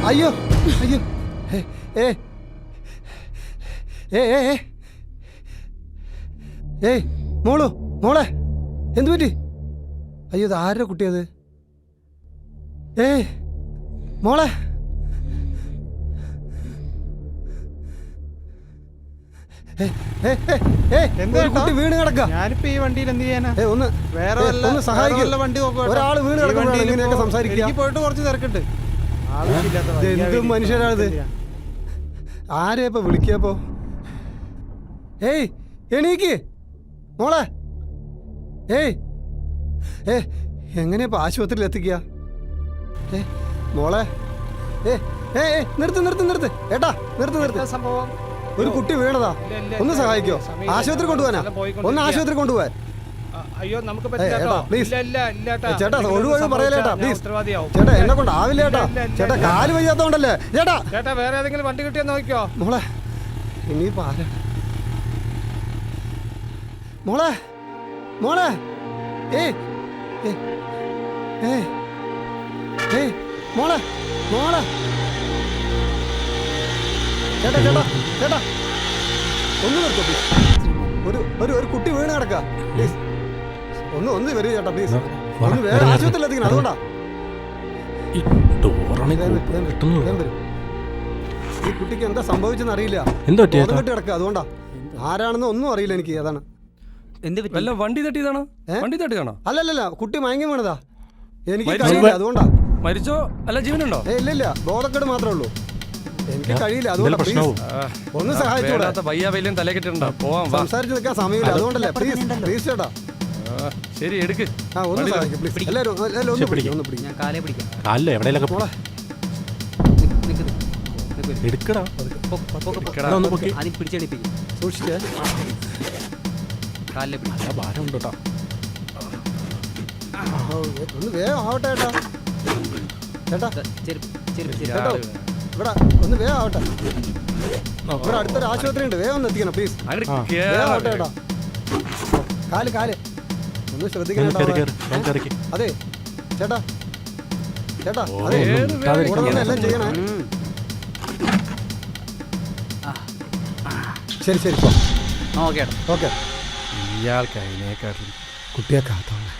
അയ്യോ അയ്യോ ഏ ഏ ഏ ഏയ് മോളെ എന്തു പറ്റി? അയ്യോ ഇത് ആരുടെ കുട്ടിയത്? ഏയ് മോളെ കുട്ടി വീണ് കിടക്കാം. ഞാനിപ്പോ ഈ വണ്ടിയിൽ എന്ത് ചെയ്യാനാ? ഒന്ന് സഹായിക്കും. ഒരാള് വീണ് കിടക്കുമ്പോഴാണ് സംസാരിക്കുക. പോയിട്ട് കുറച്ച് തിരക്കുണ്ട്. എന്ത് മനുഷ്യരാണിത്? ആരെയാ ഇപ്പൊ വിളിക്കപ്പോ? ഏയ് എണീക്ക് മോളെ. ഏയ് എങ്ങനെയാ ആശുപത്രിയിൽ എത്തിക്കുക? മോളെ നിർത്ത് ഏട്ടാ നിർത്ത്. സംഭവം ഒരു കുട്ടി വീണതാ. ഒന്ന് സഹായിക്കോ? ആശുപത്രി കൊണ്ടുപോകാനാ? ഒന്ന് ആശുപത്രി കൊണ്ടുപോകാൻ. അയ്യോ നമുക്ക് ചേട്ടാ ഒഴിവൊഴിവ് പറയലേട്ടാ പ്ലീസ്. ചേട്ടാ എന്നെ കൊണ്ട് ആവില്ല ചേട്ടാ. ചേട്ടാ കാല് വയ്യാത്തോണ്ടല്ലേ ചേട്ടാ. ചേട്ടാ വേറെ ഏതെങ്കിലും വണ്ടി കിട്ടിയാ നോക്കിയോ മോളെ. ഇനിയിപ്പോ ആരാ? മോളെ മോളെ ചേട്ടാ ഒന്ന് നിർത്തോ പ്ലീസ്. ഒരു കുട്ടി വീണ് കിടക്കുക പ്ലീസ്. ഒന്ന് വരൂ ചേട്ടാ പ്ലീസ്. ഒന്ന് വേറെ ആശുപത്രിയിൽ എത്തിക്കണം. അതുകൊണ്ടാ ഈ കുട്ടിക്ക് എന്താ സംഭവിച്ചെന്ന് അറിയില്ല. കെട്ടി കിടക്കുക. അതുകൊണ്ടാ ആരാണെന്ന് ഒന്നും അറിയില്ല എനിക്ക്. അതാണ്. വണ്ടി തട്ടിയതാണോ? വണ്ടി തട്ടിയതാണോ? അല്ലല്ല കുട്ടി മയങ്ങി വീണതാ. എനിക്ക് കഴിയില്ല. അതുകൊണ്ടാ. മരിച്ചോ അല്ല ജീവനുണ്ടോ? ഇല്ല ബോധക്കേട് മാത്രമേ ഉള്ളൂ. എനിക്ക് കഴിയില്ല. അതുകൊണ്ടാ ഒന്ന് സഹായിച്ചോടാ. സംസാരിച്ച് നിൽക്കാൻ സമയമില്ല. അതുകൊണ്ടല്ലേ പ്ലീസ് ചേട്ടാ. ശരി എടുക്ക്. ഒന്ന് സഹായിക്കും പ്ലീസ്. എല്ലാവരും ഒന്ന് പിടിക്കും. സൂക്ഷിച്ചേ. ഒന്ന് വേഗം ആവട്ടെ ചേട്ടാ. ഇവിടെ ഒന്ന് വേഗം ആവട്ടെ. ഇവിടെ അടുത്തൊരു ആശുപത്രി ഉണ്ട്. വേഗം ഒന്ന് എത്തിക്കണം പ്ലീസ്. ആവട്ടെ ചേട്ടാ. കാല് ഒന്ന് ശ്രദ്ധിക്കണം. അതെ ചേട്ടാ അതെ ഇവിടെ വന്ന് എല്ലാം ചെയ്യണേ. ശരി ഓക്കെ. ഇയാൾക്ക് അതിനേക്കാട്ടിലും കുട്ടിയെ കാത്തോളെ.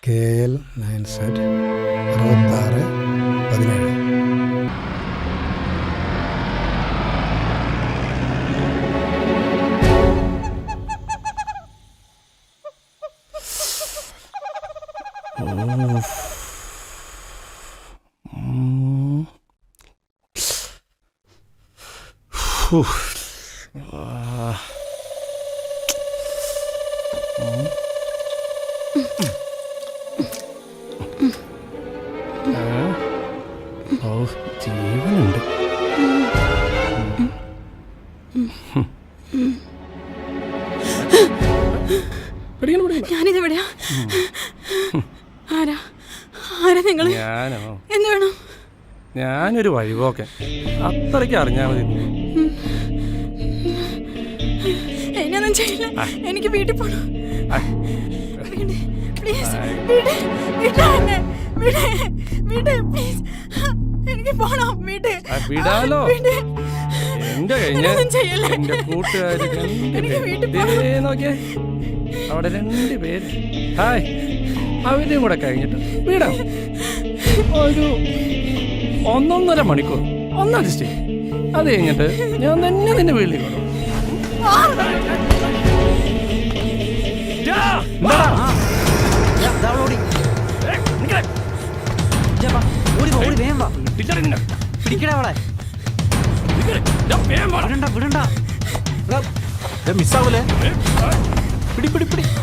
KL 9Z 6617. ജീവനുണ്ട്. ഞാനിതെവിടെയാ? ആരാ നിങ്ങൾ? ഞാനോ? എന്ത് വേണം? ഞാനൊരു വഴിപോക്കൻ. അത്രയ്ക്ക് അറിഞ്ഞാൽ മതി. എന്നൊന്നും ചെയ്യില്ല. എനിക്ക് വീട്ടിൽ പോണം. എനിക്ക് പോണം വീട്ടിൽ. വിടാലോ. എന്റെ എന്റെ കൂട്ടുകാര് നോക്കിയേ അവിടെ 2 പേര്. ഹായ് അവരും കൂടെ കഴിഞ്ഞിട്ട് വിടാം. ഒരു 1.5 മണിക്കൂർ ഒന്ന് അഡ്ജസ്റ്റ് ചെയ്യും. അത് കഴിഞ്ഞിട്ട് ഞാൻ തന്നെ നിന്റെ വീട്ടിൽ കൊണ്ടു. മിസ്സാവൂലേ? പിടി പ്ലീസ്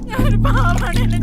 ഞാനൊരു പാവാണ്. എന്നെ